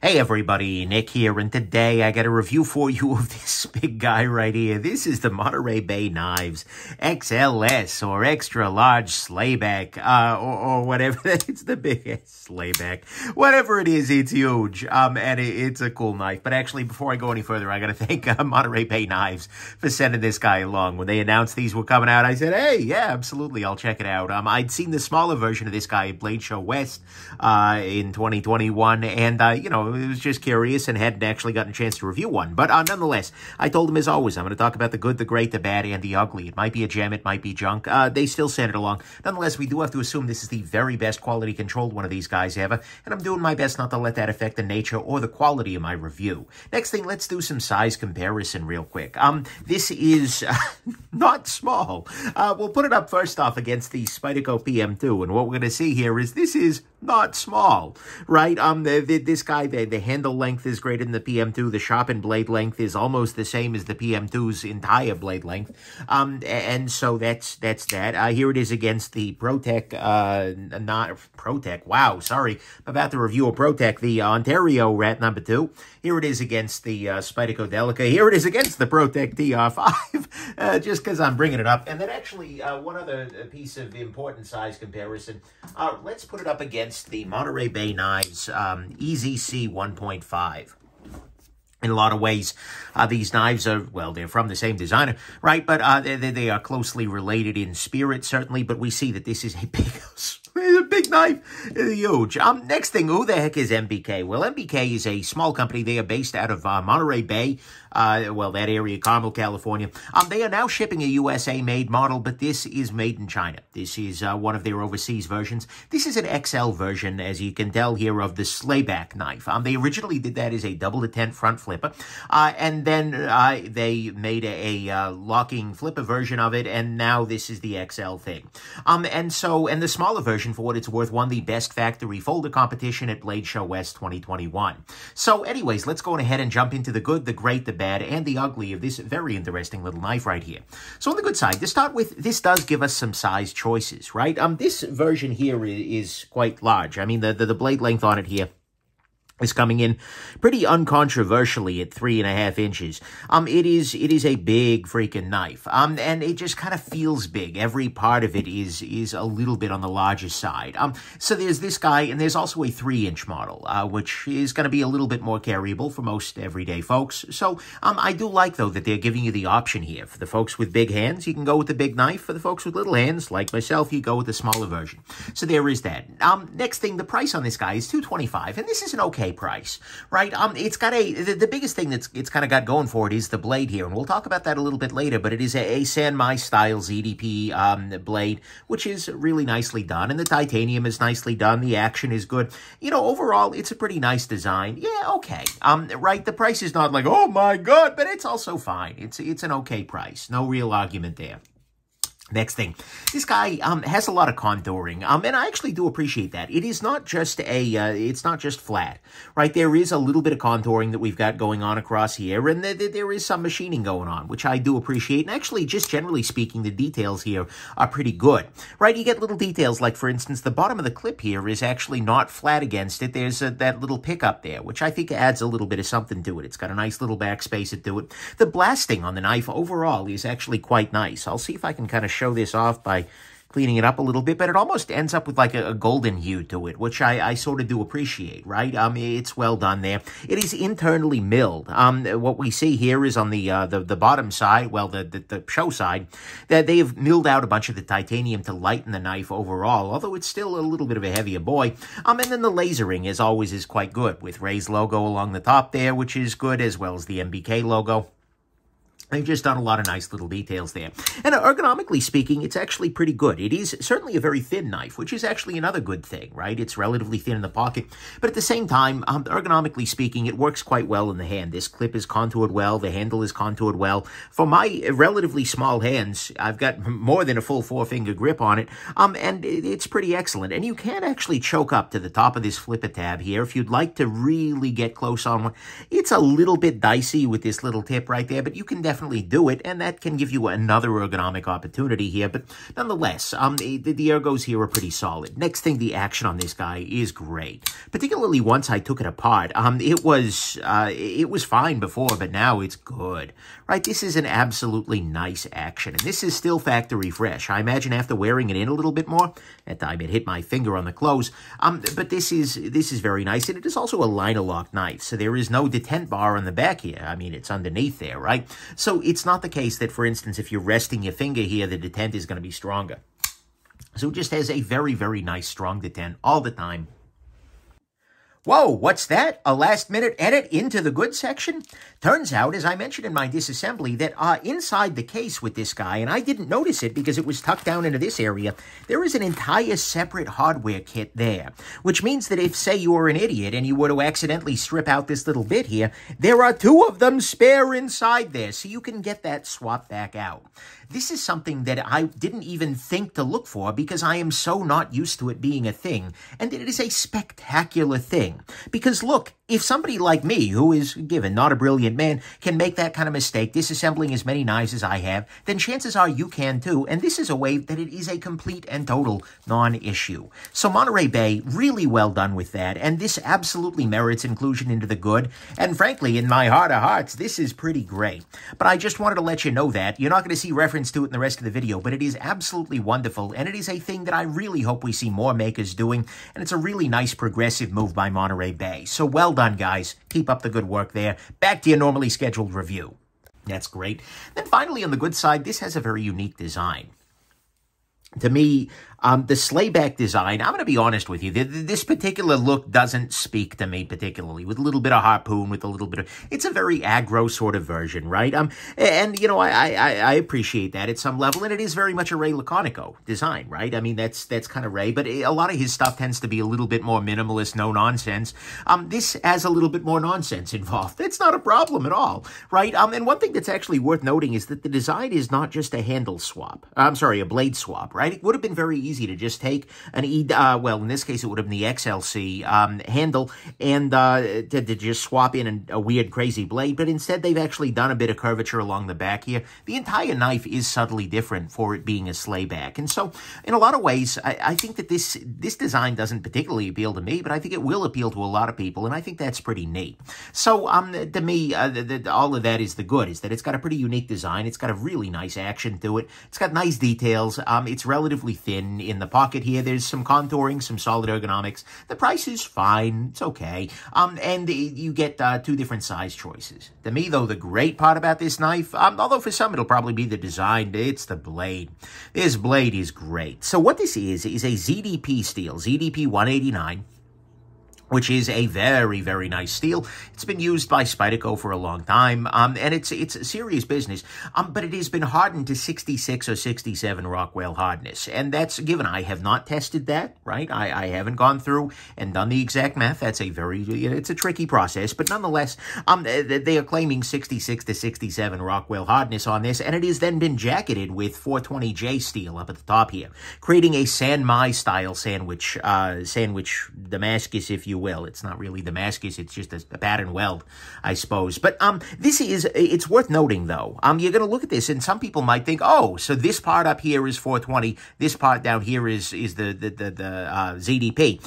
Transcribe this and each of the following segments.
Hey everybody, Nick here, and today I got a review for you of this big guy right here. This is the Monterey Bay Knives XLS or Extra Large Slayback, or whatever. It's the biggest Slayback. Whatever it is, it's huge, and it's a cool knife. But actually, before I go any further, I gotta thank Monterey Bay Knives for sending this guy along. When they announced these were coming out, I said, hey, yeah, absolutely, I'll check it out. I'd seen the smaller version of this guy at Blade Show West, in 2021, and, you know, I was just curious and hadn't actually gotten a chance to review one. But nonetheless, I told him, as always, I'm going to talk about the good, the great, the bad, and the ugly. It might be a gem, it might be junk. They still sent it along. Nonetheless, we do have to assume this is the very best quality controlled one of these guys ever, and I'm doing my best not to let that affect the nature or the quality of my review. Next thing, let's do some size comparison real quick. This is not small. We'll put it up first off against the Spyderco PM2, and what we're going to see here is this is not small, right? This guy, the handle length is greater than the PM2. The sharpened blade length is almost the same as the PM2's entire blade length. And so that's that. Here it is against the ProTech, not ProTech. Wow, sorry. I'm about to review a ProTech, the Ontario Rat number 2. Here it is against the Spyderco Delica. Here it is against the ProTech TR5, just because I'm bringing it up. And then actually, one other piece of important size comparison. Let's put it up against the Monterey Bay Knives EZC 1.5. In a lot of ways, these knives are, well, they're from the same designer, right? But they are closely related in spirit, certainly. But we see that this is a big knife. It's huge. Next thing, who the heck is MBK? Well, MBK is a small company. They are based out of Monterey Bay, well, that area, Carmel, California. They are now shipping a USA-made model, but this is made in China. This is one of their overseas versions. This is an XL version, as you can tell here, of the Slayback knife. They originally did that as a double-detent front flipper, and then they made a locking flipper version of it, and now this is the XL thing. And the smaller version, for what it's worth, won the Best Factory Folder competition at Blade Show West 2021. So anyways, let's go ahead and jump into the good, the great, the bad, and the ugly of this very interesting little knife right here. So on the good side, to start with, this does give us some size choices, right? This version here is quite large. I mean, the blade length on it here is coming in pretty uncontroversially at 3.5 inches. It is a big freaking knife. And it just kind of feels big. Every part of it is a little bit on the larger side. So there's this guy, and there's also a 3-inch model, which is going to be a little bit more carryable for most everyday folks. So, I do like, though, that they're giving you the option here. For the folks with big hands, you can go with the big knife. For the folks with little hands, like myself, you go with the smaller version. So there is that. Next thing, the price on this guy is $225, and this is an okay price, right? It's got the biggest thing it's kind of got going for it is the blade here, and we'll talk about that a little bit later, but it is a San Mai style ZDP blade, which is really nicely done, and the titanium is nicely done. The action is good. You know, overall, it's a pretty nice design. Yeah, okay. Right, the price is not like, oh my God, but it's also fine. It's an okay price. No real argument there. Next thing, this guy has a lot of contouring, and I actually do appreciate that. It is not just it's not just flat, right? There is a little bit of contouring that we've got going on across here, and there is some machining going on, which I do appreciate. And actually, just generally speaking, the details here are pretty good, right? You get little details like, for instance, the bottom of the clip here is actually not flat against it. There's that little pickup there, which I think adds a little bit of something to it. It's got a nice little backspace to it. The blasting on the knife overall is actually quite nice. I'll see if I can kind of show this off by cleaning it up a little bit, but it almost ends up with like a golden hue to it, which I sort of do appreciate, right? It's well done there. It is internally milled. What we see here is on the bottom side, well, the show side, that they have milled out a bunch of the titanium to lighten the knife overall, although it's still a little bit of a heavier boy. And then the lasering, as always, is quite good, with Ray's logo along the top there, which is good, as well as the MBK logo. They've just done a lot of nice little details there. And ergonomically speaking, it's actually pretty good. It is certainly a very thin knife, which is actually another good thing, right? It's relatively thin in the pocket. But at the same time, ergonomically speaking, it works quite well in the hand. This clip is contoured well. The handle is contoured well. For my relatively small hands, I've got more than a full 4-finger grip on it. And it's pretty excellent. And you can actually choke up to the top of this flipper tab here if you'd like to really get close on one. It's a little bit dicey with this little tip right there, but you can definitely definitely do it, and that can give you another ergonomic opportunity here. But nonetheless, the ergos here are pretty solid. Next thing, the action on this guy is great. Particularly once I took it apart. It was fine before, but now it's good. Right? This is an absolutely nice action, and this is still factory fresh. I imagine after wearing it in a little bit more, at the time it hit my finger on the close. But this is very nice, and it is also a liner lock knife, so there is no detent bar on the back here. I mean, it's underneath there, right? So it's not the case that, for instance, if you're resting your finger here, the detent is going to be stronger. So it just has a very, very nice strong detent all the time. Whoa, what's that? A last-minute edit into the good section? Turns out, as I mentioned in my disassembly, that inside the case with this guy, and I didn't notice it because it was tucked down into this area, there is an entire separate hardware kit there, which means that if, say, you were an idiot and you were to accidentally strip out this little bit here, there are 2 of them spare inside there, so you can get that swapped back out. This is something that I didn't even think to look for because I am so not used to it being a thing, and it is a spectacular thing. Because look, if somebody like me, who is, given, not a brilliant man, can make that kind of mistake, disassembling as many knives as I have, then chances are you can too, and this is a way that it is a complete and total non-issue. So Monterey Bay, really well done with that, and this absolutely merits inclusion into the good, and frankly, in my heart of hearts, this is pretty great. But I just wanted to let you know that. You're not going to see reference to it in the rest of the video, but it is absolutely wonderful, and it is a thing that I really hope we see more makers doing, and it's a really nice progressive move by Monterey Bay. So well done, guys. Keep up the good work there. Back to your normally scheduled review. That's great. Then finally, on the good side, this has a very unique design. To me, the Slayback design, I'm going to be honest with you, this particular look doesn't speak to me particularly, with a little bit of harpoon, with a little bit of, it's a very aggro sort of version, right? And, you know, I appreciate that at some level, and it is very much a Ray Laconico design, right? I mean, that's kind of Ray, but a lot of his stuff tends to be a little bit more minimalist, no nonsense. This has a little bit more nonsense involved. That's not a problem at all, right? And one thing that's actually worth noting is that the design is not just a handle swap. I'm sorry, a blade swap, right? It would have been very easy to just take an well, in this case, it would have been the XLC handle and to just swap in a weird, crazy blade. But instead, they've actually done a bit of curvature along the back here. The entire knife is subtly different for it being a Slayback. And so, in a lot of ways, I think that this design doesn't particularly appeal to me, but I think it will appeal to a lot of people, and I think that's pretty neat. So, to me, all of that is the good, is that it's got a pretty unique design. It's got a really nice action to it. It's got nice details. It's relatively thin in the pocket here. There's some contouring, some solid ergonomics. The price is fine. It's okay. And you get 2 different size choices. To me, though, the great part about this knife, although for some it'll probably be the design, it's the blade. This blade is great. So what this is a ZDP steel, ZDP 189. Which is a very, very nice steel. It's been used by Spyderco for a long time, and it's a serious business, but it has been hardened to 66 or 67 Rockwell hardness, and that's given. I have not tested that, right? I haven't gone through and done the exact math. That's a very, it's a tricky process, but nonetheless, they are claiming 66 to 67 Rockwell hardness on this, and it has then been jacketed with 420J steel up at the top here, creating a San Mai style sandwich Damascus, if you will. It's not really Damascus, it's just a pattern weld, I suppose. But it's worth noting, though. You're going to look at this, and some people might think, oh, so this part up here is 420, this part down here is the ZDP.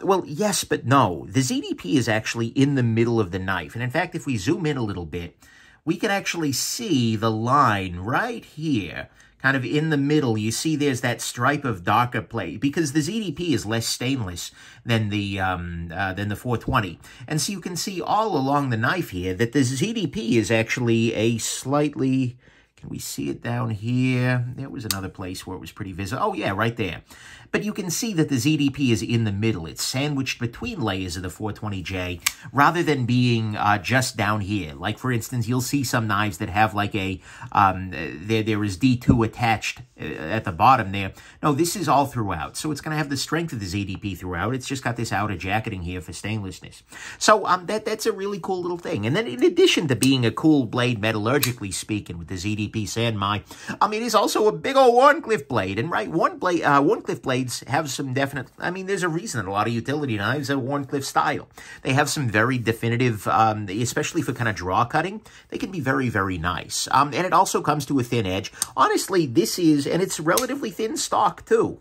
Well, yes, but no. The ZDP is actually in the middle of the knife. And in fact, if we zoom in a little bit, we can actually see the line right here. Kind of in the middle, you see there's that stripe of darker plate, because the ZDP is less stainless than the 420. And so you can see all along the knife here that the ZDP is actually a slightly, can we see it down here? There was another place where it was pretty visible. Oh, yeah, right there. But you can see that the ZDP is in the middle. It's sandwiched between layers of the 420J rather than being just down here. Like, for instance, you'll see some knives that have like a, there is D2 attached at the bottom there. No, this is all throughout. So it's going to have the strength of the ZDP throughout. It's just got this outer jacketing here for stainlessness. So that's a really cool little thing. And then in addition to being a cool blade metallurgically speaking with the ZDP, EDP Sandmai. It is also a big old Wharncliffe blade, and right, Wharncliffe blades have some definite, there's a reason that a lot of utility knives are Wharncliffe style. They have some very definitive, especially for kind of draw cutting, they can be very, very nice. And it also comes to a thin edge. Honestly, this is, and it's relatively thin stock too.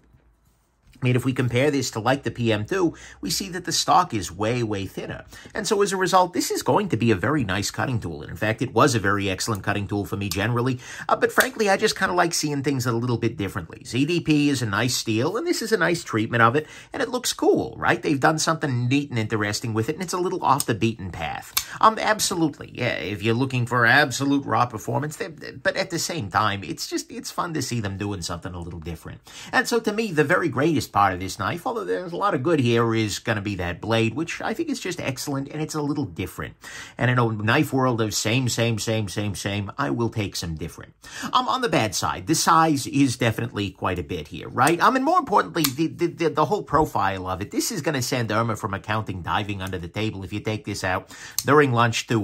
If we compare this to like the PM2, we see that the stock is way, way thinner. And so as a result, this is going to be a very nice cutting tool. And in fact, it was a very excellent cutting tool for me generally. But frankly, I just kind of like seeing things a little bit differently. ZDP is a nice steel, and this is a nice treatment of it. And it looks cool, right? They've done something neat and interesting with it, and it's a little off the beaten path. Absolutely, yeah, if you're looking for absolute raw performance, but at the same time, it's fun to see them doing something a little different. And so to me, the very greatest part of this knife, although there's a lot of good here, is going to be that blade, which I think is just excellent, and it's a little different. And in a knife world of same, I will take some different. On the bad side, the size is definitely quite a bit here, right? And more importantly, the whole profile of it. This is going to send Irma from accounting diving under the table if you take this out during lunch to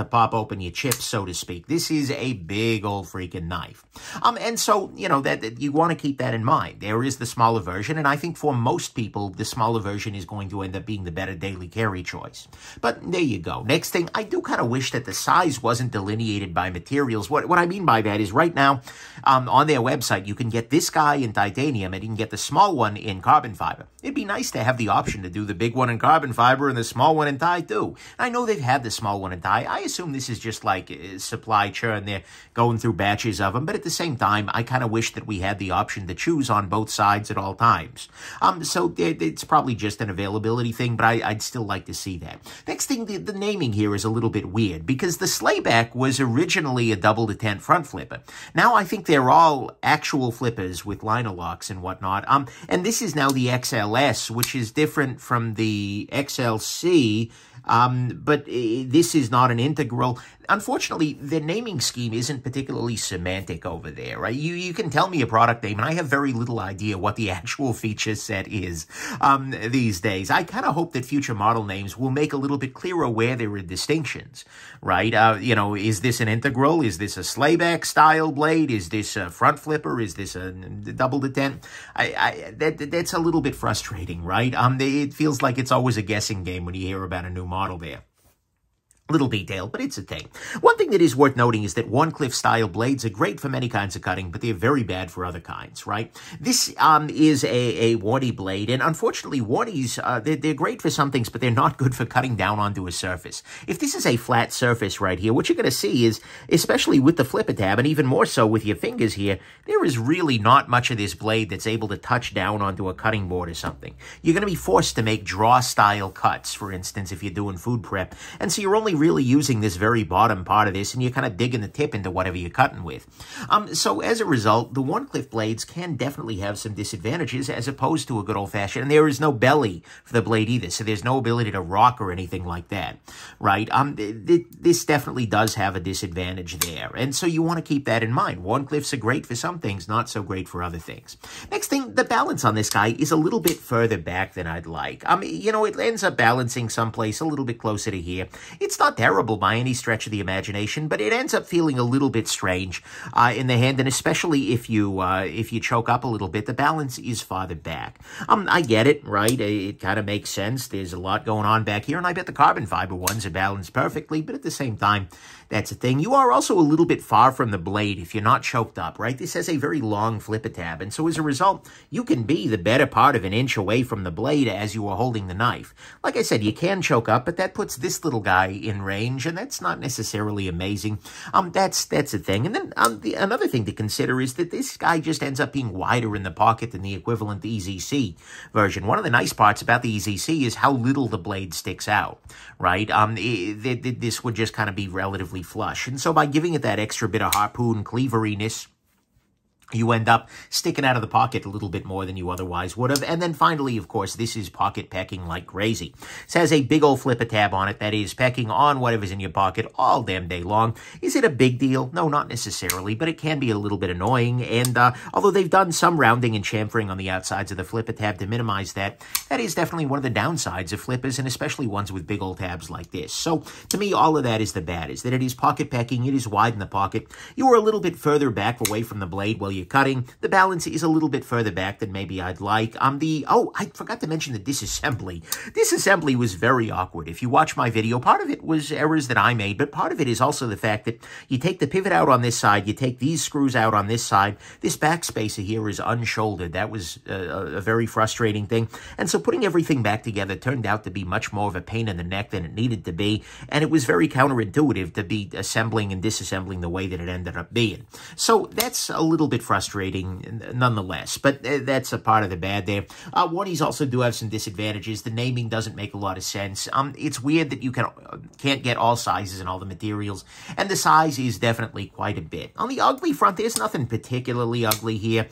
pop open your chips, so to speak. This is a big old freaking knife. And so, that you want to keep that in mind. There is the smaller version, and I think for most people, the smaller version is going to end up being the better daily carry choice. But there you go. Next thing, I do kind of wish that the size wasn't delineated by materials. What I mean by that is right now, on their website, you can get this guy in titanium, and you can get the small one in carbon fiber. It'd be nice to have the option to do the big one in carbon fiber and the small one in Ti too. I know they've had the small one in Ti. I assume this is just like supply churn. They're going through batches of them, but at the same time, I kind of wish that we had the option to choose on both sides at all times. So it's probably just an availability thing, but I'd still like to see that. Next thing, the naming here is a little bit weird because the Slayback was originally a double detent front flipper. Now I think they're all actual flippers with liner locks and whatnot. And this is now the XLS, which is different from the XLC. But this is not an integral. Unfortunately, the naming scheme isn't particularly semantic over there, right? You can tell me a product name, and I have very little idea what the actual feature set is these days. I kind of hope that future model names will make a little bit clearer where there are distinctions, right? Is this an integral? Is this a Slayback style blade? Is this a front flipper? Is this a double detent? That's a little bit frustrating, right? It feels like it's always a guessing game when you hear about a new model there. Little detail, but it's a thing. One thing that is worth noting is that Wharncliffe-style blades are great for many kinds of cutting, but they're very bad for other kinds, right? This is a Warnie blade, and unfortunately, Warnies, they're great for some things, but they're not good for cutting down onto a surface. If this is a flat surface right here, what you're going to see is, especially with the flipper tab, and even more so with your fingers here, there is really not much of this blade that's able to touch down onto a cutting board or something. You're going to be forced to make draw-style cuts, for instance, if you're doing food prep, and so you're only really using this very bottom part of this, and you're kind of digging the tip into whatever you're cutting with. So as a result, the Wharncliffe blades can definitely have some disadvantages as opposed to a good old-fashioned, and there is no belly for the blade either, so there's no ability to rock or anything like that, right? This definitely does have a disadvantage there, and so you want to keep that in mind. Wharncliffes are great for some things, not so great for other things. Next thing, the balance on this guy is a little bit further back than I'd like. It ends up balancing someplace a little bit closer to here. It's not terrible by any stretch of the imagination, but it ends up feeling a little bit strange in the hand, and especially if you choke up a little bit, the balance is farther back. I get it, right? It kind of makes sense. There's a lot going on back here, and I bet the carbon fiber ones are balanced perfectly, but at the same time, that's a thing. You are also a little bit far from the blade if you're not choked up, right? This has a very long flipper tab, and so as a result, you can be the better part of an inch away from the blade as you are holding the knife. Like I said, you can choke up, but that puts this little guy in range, and that's not necessarily amazing. That's a thing. And then another thing to consider is that this guy just ends up being wider in the pocket than the equivalent EZC version. One of the nice parts about the EZC is how little the blade sticks out, right? This would just kind of be relatively flush. And so by giving it that extra bit of harpoon cleaveriness, you end up sticking out of the pocket a little bit more than you otherwise would have. And then finally, of course, this is pocket pecking like crazy. It has a big old flipper tab on it that is pecking on whatever's in your pocket all damn day long. Is it a big deal? No, not necessarily, but it can be a little bit annoying. And although they've done some rounding and chamfering on the outsides of the flipper tab to minimize that, that is definitely one of the downsides of flippers, and especially ones with big old tabs like this. So to me, all of that is the bad, is that it is pocket pecking, it is wide in the pocket. You are a little bit further back away from the blade while you're cutting. The balance is a little bit further back than maybe I'd like. I forgot to mention the disassembly. Disassembly was very awkward. If you watch my video, part of it was errors that I made, but part of it is also the fact that you take the pivot out on this side, you take these screws out on this side, this back spacer here is unshouldered. That was a very frustrating thing. And so putting everything back together turned out to be much more of a pain in the neck than it needed to be, and it was very counterintuitive to be assembling and disassembling the way that it ended up being. So that's a little bit frustrating nonetheless, but that's a part of the bad there. Warnies also do have some disadvantages. The naming doesn't make a lot of sense. It's weird that you can't get all sizes and all the materials, and the size is definitely quite a bit. On the ugly front, there's nothing particularly ugly here.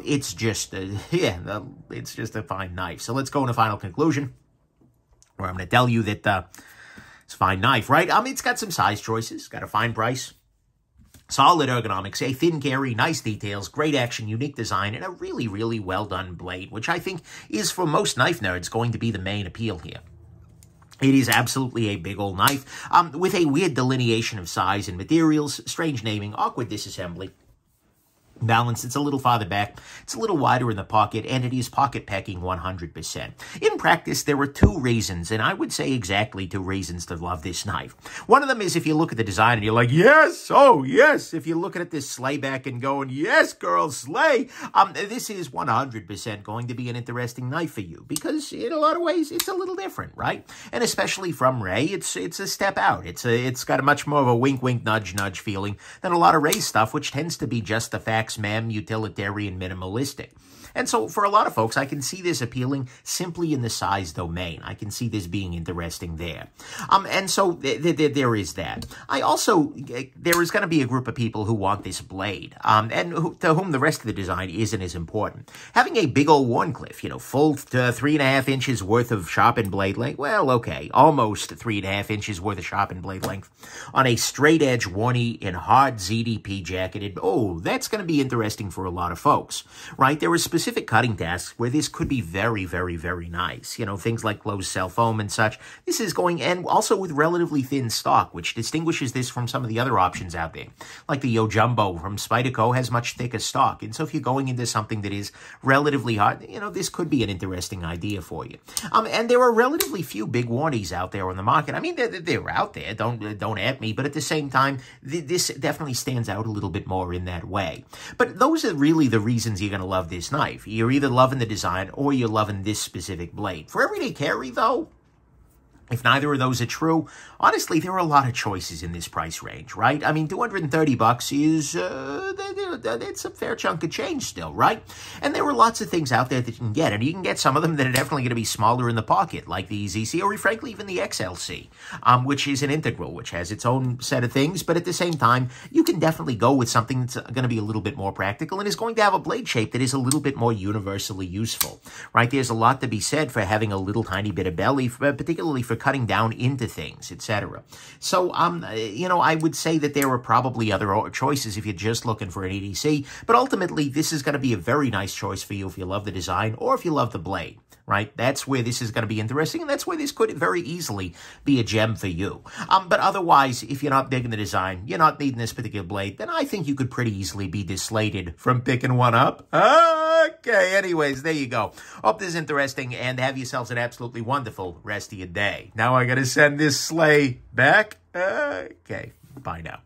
It's just, it's just a fine knife. So let's go in a final conclusion, where I'm going to tell you that it's a fine knife, right? It's got some size choices, got a fine price. Solid ergonomics, a thin carry, nice details, great action, unique design, and a really, really well-done blade, which I think is, for most knife nerds, going to be the main appeal here. It is absolutely a big old knife, with a weird delineation of size and materials, strange naming, awkward disassembly. Balance, it's a little farther back, it's a little wider in the pocket, and it is pocket pecking 100%. In practice, there are two reasons, and I would say exactly two reasons to love this knife. One of them is if you look at the design and you're like, yes, oh yes, if you're looking at this slayback and going, yes, girl, slay, this is 100% going to be an interesting knife for you, because in a lot of ways, it's a little different, right? And especially from Ray, it's a step out. It's got a much more of a wink, wink, nudge, nudge feeling than a lot of Ray's stuff, which tends to be just the facts, ma'am, utilitarian, minimalistic. And so for a lot of folks, I can see this appealing simply in the size domain. I can see this being interesting there. And so there is that. There is going to be a group of people who want this blade, and to whom the rest of the design isn't as important. Having a big old Wharncliffe, full 3.5 inches worth of sharpened blade length, well, okay, almost 3.5 inches worth of sharpened blade length on a straight edge Warnie in hard ZDP jacketed, oh, that's going to be interesting for a lot of folks, right? There are specific cutting tasks where this could be very, very, very nice. Things like closed cell foam and such. This is going, and also with relatively thin stock, which distinguishes this from some of the other options out there. Like the Yo Jumbo from Spyderco has much thicker stock. And so if you're going into something that is relatively hard, this could be an interesting idea for you. And there are relatively few big Warnies out there on the market. I mean, they're out there. Don't at me. But at the same time, this definitely stands out a little bit more in that way. But those are really the reasons you're going to love this knife. You're either loving the design or you're loving this specific blade. For everyday carry, though, if neither of those are true, honestly, there are a lot of choices in this price range, right? I mean, $230 is, it's a fair chunk of change still, right? And there are lots of things out there that you can get, and you can get some of them that are definitely going to be smaller in the pocket, like the ZC, or frankly, even the XLC, which is an integral, which has its own set of things, but at the same time, you can definitely go with something that's going to be a little bit more practical and is going to have a blade shape that is a little bit more universally useful, right? There's a lot to be said for having a little tiny bit of belly, particularly for cutting down into things, etc. So, I would say that there are probably other choices if you're just looking for an EDC, but ultimately, this is going to be a very nice choice for you if you love the design or if you love the blade, right? That's where this is going to be interesting, and that's where this could very easily be a gem for you. But otherwise, if you're not digging the design, you're not needing this particular blade, then I think you could pretty easily be dissuaded from picking one up. Okay, anyways, there you go. Hope this is interesting, and have yourselves an absolutely wonderful rest of your day. Now I got to send this sleigh back. Okay, bye now.